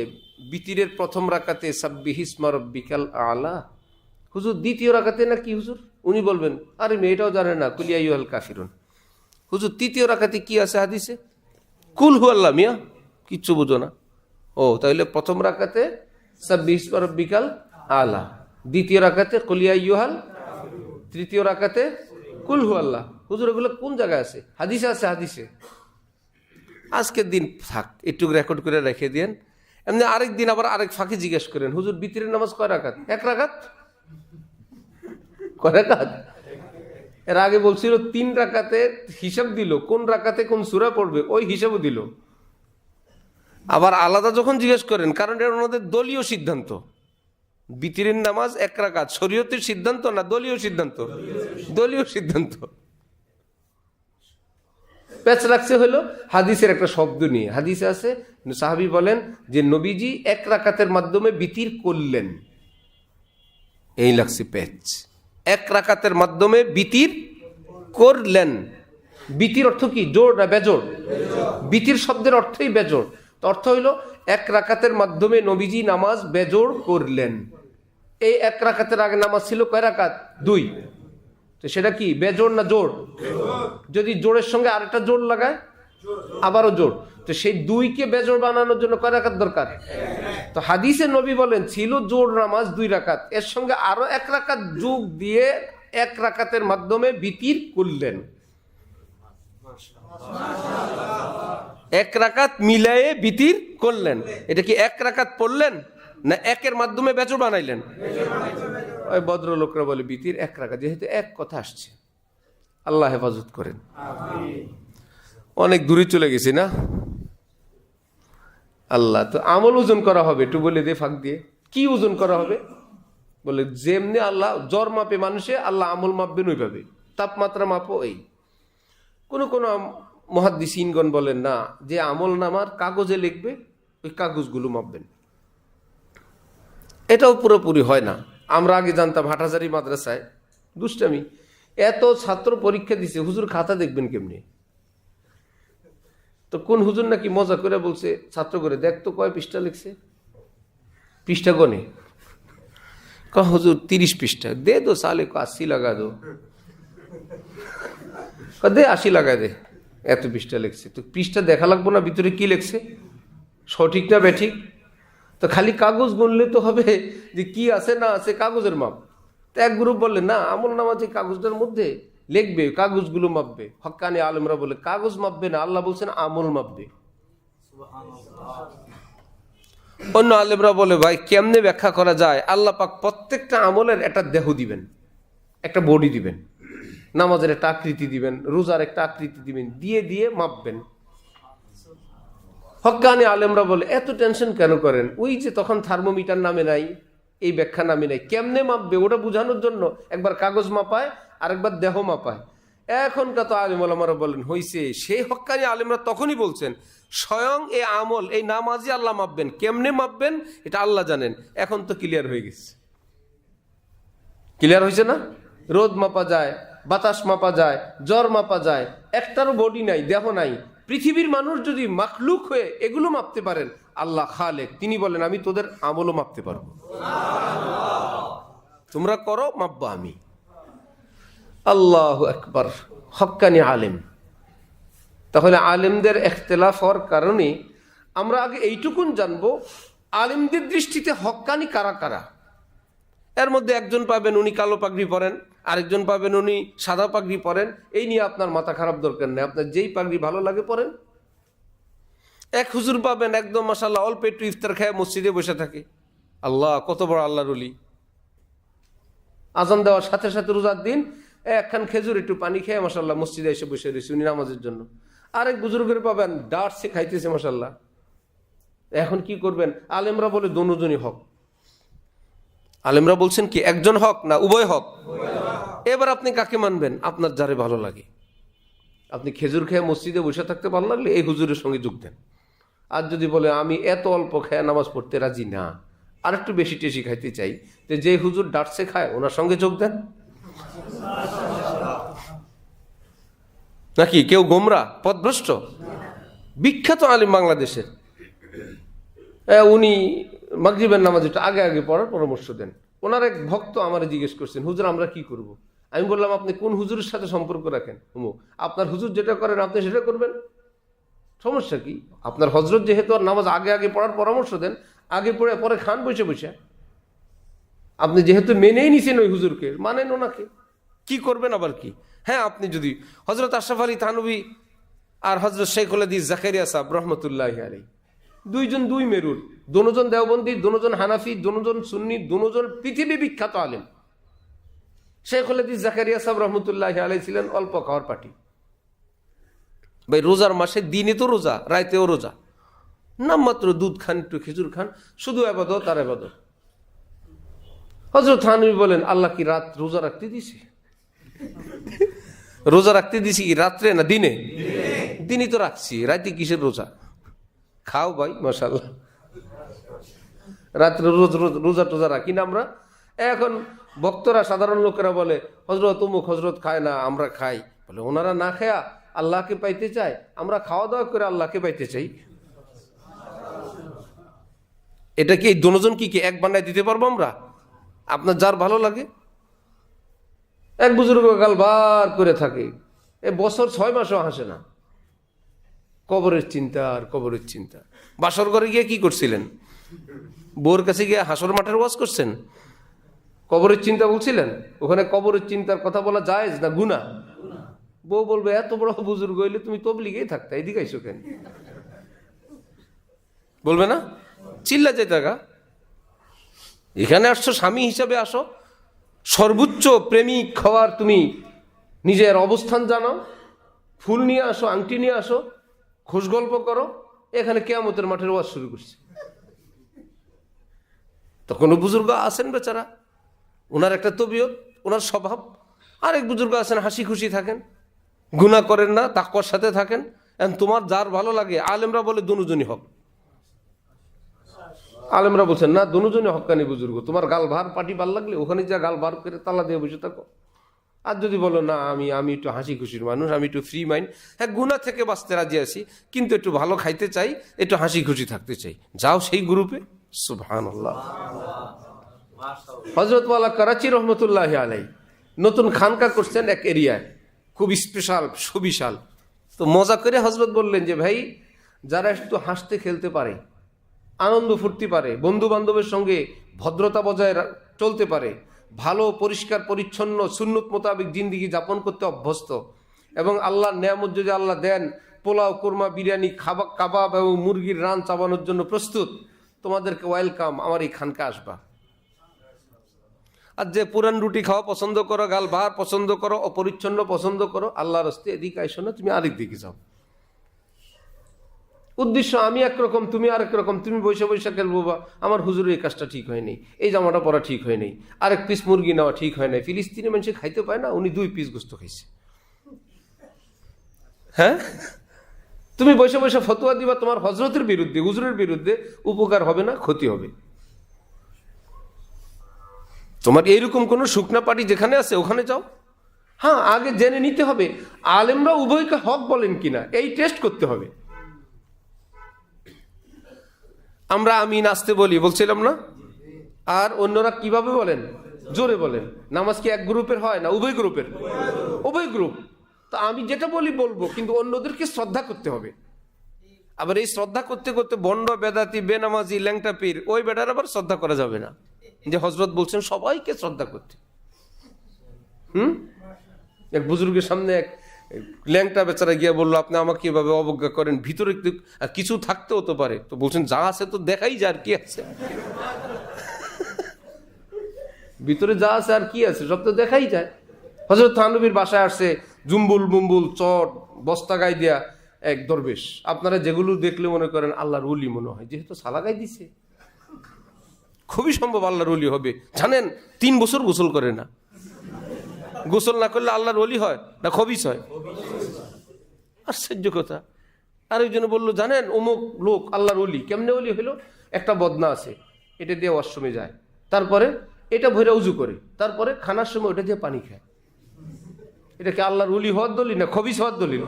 বিতিরের প্রথম রাকাতে সাব্বিহিসমা রাব্বিকাল আলা। হুজুর দ্বিতীয় রাকাতে না কি হুজুর? উনি বলবেন আরে মেয়েটাও জানে না কুল ইয়া আইয়ুহাল কাফিরুন। হুজুর তৃতীয় রাকাতে কি আছে হাদিসে? কুল হু আল্লাহ, মিয়া কিচ্ছু বুঝো না। ও তাহলে প্রথম রাকাতে সাব্বিহিসমা রাব্বিকাল আলা, দ্বিতীয় রাকাতে কুল ইয়া আইয়ুহাল, তৃতীয় রাকাতে কুল হু আল্লাহ। হুজুর এগুলো কোন জায়গায় আছে? হাদিসে আছে, হাদিসে। আজকের দিন থাক, একটু রেকর্ড করে রেখে দিন। এমনি আরেক দিন আবার আরেক ফাঁকে জিজ্ঞেস করেন হুজুর বিতিরের নামাজ কয় রাকাত? 1 রাকাত। কয় রাকাত? এর আগে বলছিল 3 রাকাতে, হিসাব দিল কোন রাকাতে কোন সূরা পড়বে, ওই হিসাবও দিল। আবার আলাদা যখন জিজ্ঞেস করেন, কারণ এটা ওনাদের দলীয় সিদ্ধান্ত, বিতিরের নামাজ 1 রাকাত শরীয়তের সিদ্ধান্ত না দলীয় সিদ্ধান্ত? দলীয় সিদ্ধান্ত। প্যাচ লাগছে হলো হাদিসের একটা শব্দ নিয়ে। হাদিসে আছে সাহাবী বলেন যে নবীজি 1 রাকাতের মাধ্যমে বিতির করলেন, এই লাগছে প্যাচ। 1 রাকাতের মাধ্যমে বিতির করলেন। বিতির অর্থ কি? জোড় না বেজোড়? বিতির শব্দের অর্থই বেজোড়। তো অর্থ হইল 1 রাকাতের মাধ্যমে নবীজি নামাজ বেজোড় করলেন। এই 1 রাকাতের আগে নামাজ ছিল কয় রাকাত? 2। তো সেটা কি বেজোড় না জোড়? যদি জোড়ের সঙ্গে আরেকটা জোড় লাগায় আবারও জোড়। তো সেই 2কে বেজোড় বানানোর জন্য কয় রাকাত দরকার? তো হাদিসে নবী বলেন ছিল জোড় নামাজ 2 রাকাত, এর সঙ্গে আরো 1 রাকাত যোগ দিয়ে 1 রাকাতের মাধ্যমে বিতির করলেন। 1 রাকাত মিলায়ে বিতির করলেন। এটা কি 1 রাকাত পড়লেন না 1-এর মাধ্যমে বেজোড় বানাইলেন? ওই ভদ্রলোকরা বলে বিতির 1 রাকাত, যেহেতু 1 কথা আসছে। আল্লাহ হেফাজত করেন। অনেক দূরে চলে গেছি না? আল্লাহ তো আমল ওজন করা হবে, একটু বলে দিয়ে ফাঁক দিয়ে কি ওজন করা হবে? বলে যেমনি আল্লাহ জ্বর মাপে মানুষে, আল্লাহ আমল মাপবেন ওইভাবে, তাপমাত্রা মাপো। এই কোন মুহাদ্দিসিনগণ বলেন না, যে আমল নামার কাগজে লিখবে ওই কাগজগুলো মাপবেন। এটাও পুরোপুরি হয় না। আমরা আগে জানতাম হাটহাজারী মাদ্রাসায় দুষ্টামি, এত ছাত্র পরীক্ষা দিছে, হুজুর খাতা দেখবেন কেমনি? তো কোন হুজুর নাকি মজা করে বলছে ছাত্র করে, দেখ তো কয় পৃষ্ঠা লিখছে, পৃষ্ঠা গনে। হুজুর 30 পৃষ্ঠা। দে দো সালে को 80 লাগা দো। দে 80 লাগা দে, এত পৃষ্ঠা লিখছে। তো পৃষ্ঠা দেখা লাগবো না ভিতরে কি লিখছে, সঠিক না বেঠিক? তো খালি কাগজ গুনলে তো হবে যে কি আছে না আছে, কাগজের মাপ। তো এক গ্রুপ বললে না, আমল নামা যে কাগজটার মধ্যে লিখবে কাগজগুলো মাপবে। হক্কানি আলেমরা বলে কাগজ মাপবে না, আল্লাহ বলছেন আমল মাপবে। অন্য আলেমরা বলে ভাই কেমনে ব্যাখ্যা করা যায়? আল্লাহ পাক প্রত্যেকটা আমলের একটা দেহ দিবেন, একটা বডি দিবেন, নামাজের একটা আকৃতি দিবেন, রোজার একটা আকৃতি দিবেন, দিয়ে দিয়ে মাপবেন। হক্কানি আলেমরা বলে এত টেনশন কেন করেন? ওই যে তখন থার্মোমিটার নামে নাই, এই ব্যাখ্যা নামে নাই, কেমনে মাপবে ওটা বোঝানোর জন্য একবার কাগজ মাপায় আরেকবার দেহ মাপায়। এখনকার তো আলেম ওলামারা বলেন হইছে, সেই হক্কানি আলেমরা তখনই বলছেন স্বয়ং এই আমল, এই নামাজি আল্লাহ মাপবেন, কেমনে মাপবেন এটা আল্লাহ জানেন। এখন তো ক্লিয়ার হয়ে গেছে, ক্লিয়ার হয়েছে না? রোদ মাপা যায়, বাতাস মাপা যায়, জ্বর মাপা যায়, একটারও বডি নাই, দেহ নাই। পৃথিবীর মানুষ যদি মাখলুক হয়ে এগুলো মাপতে পারেন, আল্লাহ খালেক, তিনি বলেন আমি তোদের আমলও মাপতে পারবো, তোমরা করো মাপবো আমি। আল্লাহু আকবার। হক্কানি আলেম। তাহলে আলেমদের ইখতিলাফ হওয়ার কারণে আমরা আগে এইটুকুন জানবো আলেমদের দৃষ্টিতে হক্কানি কারা কারা। এর মধ্যে একজন পাবেন উনি কালো পাগড়ি পরেন, আরেকজন পাবেন উনি সাদা পাগড়ি পরেন। এই নিয়ে আপনার মাথা খারাপ দরকার নেই, আপনার যেই পাগড়ি ভালো লাগে পরেন। এক হুজুর পাবেন একদম মাশাআল্লাহ অল্প একটু ইফতার খায় মসজিদে বসে থাকে। আল্লাহ, কত বড় আল্লাহর ওলি। আজান দেওয়ার সাথে সাথে রোজার দিন একখান খেজুর একটু পানি খেয়ে মাশাআল্লাহ মসজিদে এসে বসে রয়েছে উনি নামাজের জন্য। আরেক বুজুর্গের পাবেন ডার্সে খাইতেছে মাশাআল্লাহ। এখন কি করবেন? আলেমরা বলে দোনোজনই হক। আলেমরা বলছেন কি একজন হক না উভয় হক? এবার আপনি কাকে মানবেন? আপনার যারে ভালো লাগে। আপনি খেজুর খেয়ে মসজিদে বসে থাকতে ভালো লাগলে এই হুজুরের সঙ্গে যোগ দেন। আর যদি বলে আমি এত অল্প খেয়ে নামাজ পড়তে রাজি না, আর একটু বেশি টেশি খাইতে চাই, তো যে হুজুর ডার্সে খায় ওনার সঙ্গে যোগ দেন। নাকি কেউ গোমরা পথভ্রষ্ট? বিখ্যাত আলিম বাংলাদেশের, উনি মাগরিবের নামাজ একটু আগে আগে পড়ার পরামর্শ দেন। ওনার এক ভক্ত আমারে জিজ্ঞেস করছেন হুজুর আমরা কি করব? আমি বললাম আপনি কোন হুজুরের সাথে সম্পর্ক রাখেন? আপনার হুজুর যেটা করেন আপনি সেটা করবেন, সমস্যা কি? আপনার হজরত যেহেতু আর নামাজ আগে আগে পড়ার পরামর্শ দেন, আগে পড়ে পরে খান বসে বসে। আপনি যেহেতু মেনেই নিছেন ওই হুজুরকে, মানেন ওনাকে, কি করবেন আবার কি? হ্যাঁ, আপনি যদি হজরত আশরাফ আলী থানভী আর হজরত শেখুল হাদিস জাকারিয়া সাহেব রহমতুল্লাহি আলাইহি দুইজন দুই মেরুর, দোনোজন দেওবন্দি, দোনোজন হানাফি, দোনোজন সুন্নি, দোনোজন পৃথিবী বিখ্যাত আলেম। শেখুল হাদিস জাকারিয়া সাহেব রহমতুল্লাহি আলাইহি ছিলেন অল্প খাওয়ার পার্টি। ভাই রোজার মাসে দিনে তো রোজা, রাইতেও রোজা, নামমাত্র দুধ খান, একটু খেজুর খান, শুধু আবাদত আর আবাদত। হযরত থানভী বলেন আল্লাহ কি রাত রোজা রাখতে দিছে? রোজা রাখতে দিছি কি রাত্রে না দিনে? দিনই তো রাখছি, রাতে কিসের রোজা? খাও ভাই মাশাআল্লাহ, রাত্রে রোজা টোজা রাখি না আমরা। এখন ভক্তরা সাধারণ লোকেরা বলে হযরত অমুক হযরত খায় না, আমরা খাই। বলে ওনারা না খায়া আল্লাহকে পাইতে চায়, আমরা খাওয়া দাওয়া করে আল্লাহকে পাইতে চাই। এটা কি দুজন কি এক বানায় দিতে পারবো আমরা? আপনার যার ভালো লাগে। এক বুজুর্গ গাল বার করে থাকে, এ বছর 6 মাসও হাসে না। কবরের চিন্তা আর কবরের চিন্তা। বাসর ঘরে গিয়ে কি করছিলেন? বউর কাছে গিয়ে হাসর মাঠের ওয়াজ করছেন? কবরের চিন্তা বলছিলেন? ওখানে কবরের চিন্তার কথা বলা জায়েজ না গুনাহ? বউ বলবে এত বড় বুজুর্গ হইলে তুমি তবলিগেই থাকতা, এদিকে আইসো কেন? বলবে না? চিল্লা যেতে গা, এখানে আসছো স্বামী হিসাবে আসো, সর্বোচ্চ প্রেমিক হওয়ার তুমি নিজের অবস্থান জানো, ফুল নিয়ে আসো, আংটি নিয়ে আসো, খোশ গল্প করো, এখানে কিয়ামতের মাঠের ওয়াজ শুরু করছে। তখন বুজুর্গ আছেন বেচারা, ওনার একটা তবিয়ত, ওনার স্বভাব। আরেক বুজুর্গ আছেন হাসি খুশি থাকেন, গুনাহ করেন না, তাকওয়ার সাথে থাকেন। তোমার যার ভালো লাগে, আলেমরা বলে দুজনই হক। আলেমরা বলছেন না, দুজনই হক্কানি বুজুর্গ, তোমার গাল ভার পাটি ভাল লাগলে ওখানে যা গাল ভার করে তালা দিয়ে বসে থাকো। আর যদি বলো না আমি একটু হাসি খুশির মানুষ, আমি একটু ফ্রি মাইন্ড, হ্যাঁ গুনাহ থেকে বাঁচতে রাজি আছি, কিন্তু একটু ভালো খাইতে চাই, একটু হাসি খুশি থাকতে চাই, যাও সেই গ্রুপে। সুবহানাল্লাহ। হযরত ওয়ালা করাচি রহমতুল্লাহি আলাইহি নতুন খানকা করছেন এক এরিয়ায়, খুব স্পেশাল, সুবিশাল। তো মজা করে হযরত বললেন যে ভাই, যারা একটু হাসতে খেলতে পারে, আনন্দ ফুর্তি পারে, বন্ধু বান্ধবের সঙ্গে ভদ্রতা বজায় চলতে পারে, ভালো পরিষ্কার পরিচ্ছন্ন সুন্নত মোতাবেক জিন্দিগি যাপন করতে অভ্যস্ত, এবং আল্লাহর নেয়ামত যদি আল্লাহ দেন, পোলাও, কোরমা, বিরিয়ানি, কাবাব এবং মুরগির রান চাবানোর জন্য প্রস্তুত, তোমাদেরকে ওয়েলকাম, আমার এই খানকা আসবা। আর যে পুরান রুটি খাওয়া পছন্দ করো, গাল ভার পছন্দ করো, অপরিচ্ছন্ন পছন্দ করো, আল্লাহর রাস্তে এদিকে আইসো না, তুমি আরেক দিকে যাও। উদ্দেশ্য আমি একরকম, তুমি আরেক রকম, তুমি বৈশা বৈশা খেলবো, বা আমার হুজুরের এই কাজটা ঠিক হয়নি, এই জামাটা পরা ঠিক হয়নি, আরেক পিস মুরগি নেওয়া ঠিক হয় নাই, ফিলিস্তিনি মানুষে খাইতে পায় না, উনি 2 পিস গোস্ত খাইছে। হ্যাঁ, তুমি বৈশা বৈশা ফতোয়া দিবা তোমার হজরতের বিরুদ্ধে, হুজুরের বিরুদ্ধে, উপকার হবে না, ক্ষতি হবে। তোমার এইরকম কোন শুকনা পাটি যেখানে আছে ওখানে যাও। হ্যাঁ, আগে জেনে নিতে হবে আলেমরা উভয়কে হক বলেন কিনা, এই টেস্ট করতে হবে। আমরা আমিন আসতে বলছিলাম না, আর অন্যরা কিভাবে বলেন? জোরে বলেন। নামাজ কি এক গ্রুপের হয় না উভয় গ্রুপের? উভয় গ্রুপ। তো আমি যেটা বলবো, কিন্তু অন্যদেরকে শ্রদ্ধা করতে হবে। আবার এই শ্রদ্ধা করতে করতে বন্ড, বেদাতি, বেনামাজি, ল্যাংটা পীর, ওই বেটার আবার শ্রদ্ধা করা যাবে না, যে হযরত বলছেন সবাইকে শ্রদ্ধা করতে। এক বুজুর্গের সামনে এক ল্যাংটা বেচারা গিয়ে বললো, আপনি আমাকে এভাবে অবজ্ঞা করেন, ভিতরে কিছু থাকতে হতে পারে। তো বলছেন, যা আছে তো দেখাই যায়, আর কি আছে ভিতরে, যা আছে আর কি আছে, সব তো দেখাই যায়। হযরত থানবীর বাসায় আসছে জুম্বুল বুম্বুল চট বস্তা গায়ে দিয়া এক দরবেশ। আপনারা যেগুলো দেখলে মনে করেন আল্লাহর ওলি মনে হয়, যেহেতু সালা গায়ে দিছে, খুবই সম্ভব আল্লাহর ওলি হবে। জানেন 3 বছর গোসল করে না, গোসল না করলে আল্লাহর ওলি হয় না খবিস হয়? আশ্চর্য কথা। আরেকজনে বললো, জানেন অমুক লোক আল্লাহর ওলি। কেমনে ওলি হইলো? একটা বদনা আছে, এটা দিয়ে ওয়াশরুমে যায়, তারপরে এটা ভরে উজু করে, তারপরে খানার সময় ওটা দিয়ে পানি খায়। এটা কি আল্লাহর ওলি হওয়ার দলিল না খবিস হওয়ার দলিল?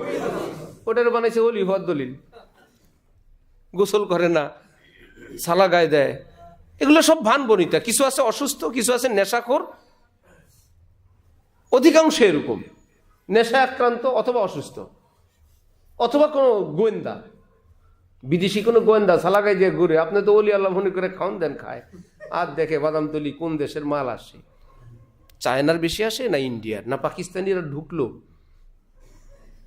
ওটার বানাইছে ওলি হওয়ার দলিল। গোসল করে না, সালা গায়ে দেয়, এগুলো সব ভান বনিতা। কিছু আছে অসুস্থ, কিছু আছে নেশাখোর, অধিকাংশ এরকম নেশা আক্রান্ত, অথবা অসুস্থ, অথবা কোনো গোয়েন্দা, বিদেশি কোনো গোয়েন্দা সালাগাই দিয়ে ঘুরে। আপনি তো ওলি আল্লাহ মনে করে খাওয়ান দেন, খায় আর দেখে বাদাম তলি কোন দেশের মাল আসে, চায়নার বেশি আসে না ইন্ডিয়ার, না পাকিস্তানিরা ঢুকলো,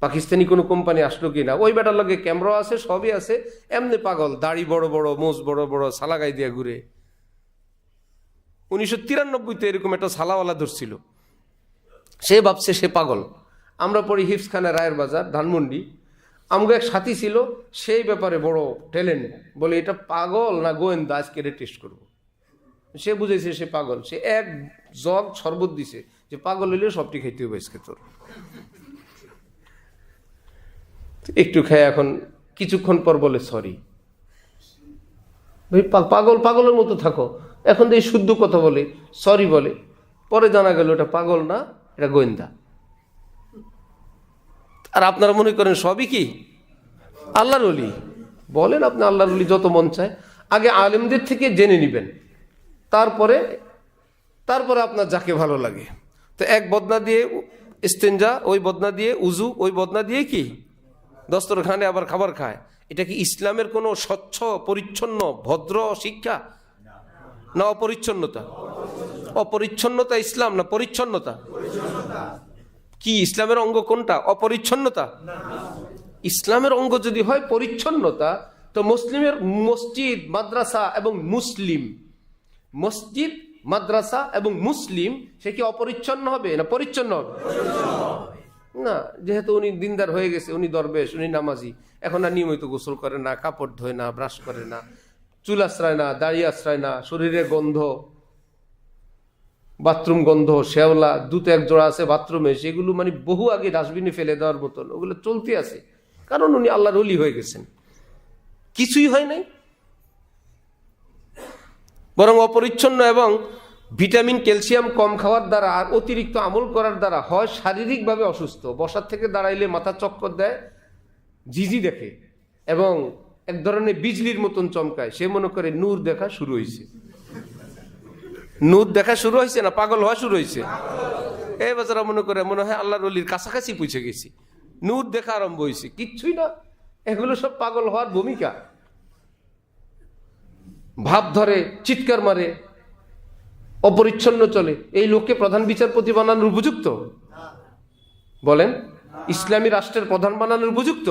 পাকিস্তানি কোনো কোম্পানি আসলো কিনা, ওই বেটার লগে ক্যামেরা আছে, সবই আছে, এমনি পাগল, দাড়ি বড় বড়, মোজ বড় বড়, সালাগাই দিয়ে ঘুরে। 1993-তে এরকম একটা সালাওয়ালা ধরছিল, সে ভাবছে সে পাগল। আমরা পড়ি হিফজখানা, রায়ের বাজার, ধানমন্ডি। আমাকে এক সাথী ছিল, সেই ব্যাপারে বড় ট্যালেন্ট, বলে এটা পাগল না গোয়েন্দা, আজকে এটা টেস্ট করবো। সে বুঝেছে সে পাগল, সে এক জগ শরবত দিছে, যে পাগল হইলে সবটি খাইতে হবে আজকে তোর। একটু খায়, এখন কিছুক্ষণ পর বলে সরি। ভাই পাগল পাগলের মতো থাকো, এখন তো এই শুদ্ধ কথা বলে, সরি বলে, পরে জানা গেল এটা পাগল না, এটা গোয়েন্দা। আর আপনারা মনে করেন সবই কি আল্লাহর ওলি? বলেন আপনি আল্লাহর ওলি যত মন চায়, আগে আলেমদের থেকে জেনে নিবেন, তারপরে আপনার যাকে ভালো লাগে। তো এক বদনা দিয়ে ইস্তেঞ্জা, ওই বদনা দিয়ে উজু, ওই বদনা দিয়ে কি দস্তরখানে আবার খাবার খায়, এটা কি ইসলামের কোনো স্বচ্ছ পরিচ্ছন্ন ভদ্র শিক্ষা না অপরিচ্ছন্নতা? অপরিচ্ছন্নতা ইসলাম না পরিচ্ছন্নতা? কি ইসলামের অঙ্গ কোনটা? অপরিচ্ছন্নতা? ইসলামের অঙ্গ যদি হয় পরিচ্ছন্নতা, তো মুসলিমের মসজিদ মাদ্রাসা এবং মুসলিম, মসজিদ মাদ্রাসা এবং মুসলিম, সে কি অপরিচ্ছন্ন হবে না পরিচ্ছন্ন হবে? না, যেহেতু উনি দিনদার হয়ে গেছে, উনি দরবেশ, উনি নামাজি, এখন আর নিয়মিত গোসল করে না, কাপড় ধোয় না, ব্রাশ করে না, চুল আশ্রয় না, দাড়ি আশ্রয় না, শরীরে গন্ধ, বাথরুম গন্ধ, শেওলা, দুটো এক জোড়া আছে বাথরুমে, সেগুলো মানে বহু আগে ডাস্টবিনে ফেলে দেওয়ার মতন, ওগুলো চলতে আছে, কারণ উনি আল্লাহর ওলি হয়ে গেছেন। কিছুই হয় নাই, বরং অপরিচ্ছন্ন এবং ভিটামিন ক্যালসিয়াম কম খাওয়ার দ্বারা আর অতিরিক্ত আমল করার দ্বারা হয় শারীরিকভাবে অসুস্থ, বসার থেকে দাঁড়াইলে মাথা চক্কর দেয়, ঝিঝি দেখে এবং এক ধরনের বিজলির মতন চমকায়, সে মনে করে নূর দেখা শুরু হয়েছে। নূর দেখা শুরু হয়েছে না পাগল হওয়া শুরু হয়েছে? এই বাচ্চারা মনে করে মনে হয় আল্লাহর ওলির কাছাকাছি পৌঁছে গেছি, নূর দেখা আরম্ভ হয়েছে। কিচ্ছুই না, এগুলো সব পাগল হওয়ার ভূমিকা। ভাব ধরে, চিৎকার মারে, অপরিচ্ছন্ন চলে, এই লোককে প্রধান বিচারপতি বানানোর উপযুক্ত? বলেন, ইসলামী রাষ্ট্রের প্রধান বানানোর উপযুক্ত?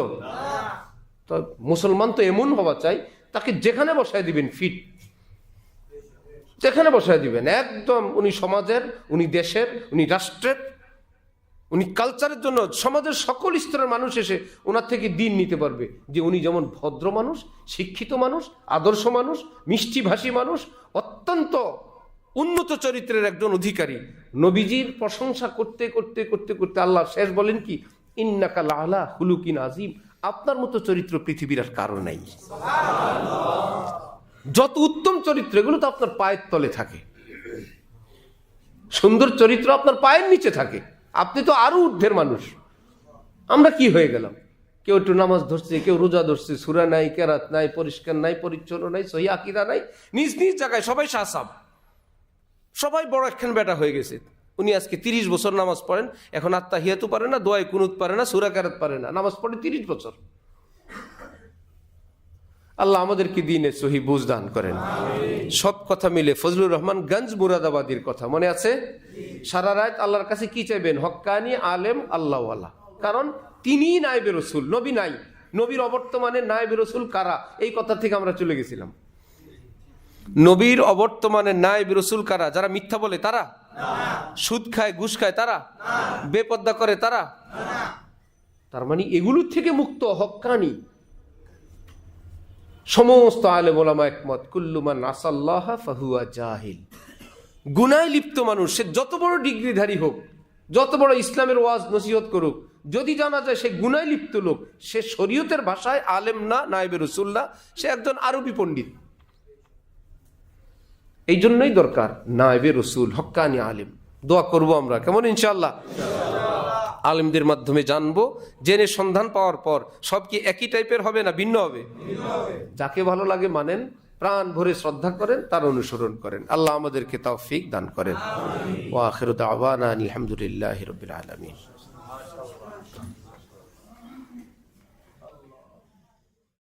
তো মুসলমান তো এমন হওয়া চাই, তাকে যেখানে বসায় দিবেন ফিট, যেখানে বসায় দিবেন একদম, উনি সমাজের, উনি দেশের, উনি রাষ্ট্রের, উনি কালচারের জন্য সমাজের সকল স্তরের মানুষ এসে ওনার থেকে দিন নিতে পারবে, যে উনি যেমন ভদ্র মানুষ, শিক্ষিত মানুষ, আদর্শ মানুষ, মিষ্টিভাষী মানুষ, অত্যন্ত উন্নত চরিত্রের একজন অধিকারী। নবীজির প্রশংসা করতে করতে করতে করতে আল্লাহ শেষ বলেন কি, ইন্নাকা লাআলা খুলুকিন আযীম, আপনার মতো চরিত্র পৃথিবীর আর কারো নাই। যত উত্তম চরিত্র, এগুলো তো আপনার পায়ের তলে থাকে, সুন্দর চরিত্র আপনার পায়ের নিচে থাকে, আপনি তো আরো ঊর্ধ্বের মানুষ। আমরা কি হয়ে গেলাম? কেউ একটু নামাজ ধরছে, কেউ রোজা ধরছে, সূরা নাই, কেরাত নাই, পরিষ্কার নাই, পরিচ্ছন্ন নাই, সহিহ আকীদা নাই, নিজ নিজ জায়গায় সবাই শাসাব, সবাই বড় একখান বেটা হয়ে গেছে। উনি আজকে 30 বছর নামাজ পড়েন, এখন আত্তাহিয়াতু পারে না, দোয়ায়ে কুনুত পারে না, সূরা কেরাত পারে না, নামাজ পড়ে 30 বছর। আল্লাহ আমাদেরকে দ্বীনের সহি বুঝ দান করেন। সব কথা মিলে ফজলুর রহমান গঞ্জ মুরাদাবাদীর কথা মনে আছে? সারা রাত আল্লাহর কাছে কি চাইবেন? হক্কানি আলেম আল্লাহওয়ালা, কারণ তিনি নায়েবে রসুল, নবী নাই। নবীর অবর্তমানে নায়েবে রসুল কারা, এই কথা থেকে আমরা চলে গেছিলাম। নবীর অবর্তমানে নায়েবে রসুল কারা? যারা মিথ্যা বলে তারা, সুদ খায়, ঘুষ খায় তারা, বেপর্দা করে তারা, তার মানে এগুলোর থেকে মুক্ত হক্কানি সমস্ত আলেম ওলামা একমত, কুল্লু মান আসাল্লাহ ফাহুয়া জাহিল। গুনায় লিপ্ত মানুষ, সে যত বড় ডিগ্রিধারী হোক, যত বড় ইসলামের ওয়াজ নসিহত করুক, যদি জানা যায় সে গুনায় লিপ্ত লোক, সে শরীয়তের ভাষায় আলেম না, নায়েবে রসুল না, সে একজন আরবি পণ্ডিত। এই জন্যই দরকার নায়েবে রসুল, হক্কানি আলেম। দোয়া করবো আমরা, কেমন? ইনশাআল্লাহ আলেমদের মাধ্যমে জানবো, জেনে সন্ধান পাওয়ার পর সব কি একই টাইপের হবে না ভিন্ন হবে? যাকে ভালো লাগে মানেন, প্রাণ ভরে শ্রদ্ধা করেন, তার অনুসরণ করেন। আল্লাহ আমাদেরকে তৌফিক দান করেন। ওয়া আখিরু দাওয়ানা আলহামদুলিল্লাহি রাব্বিল আলামিন।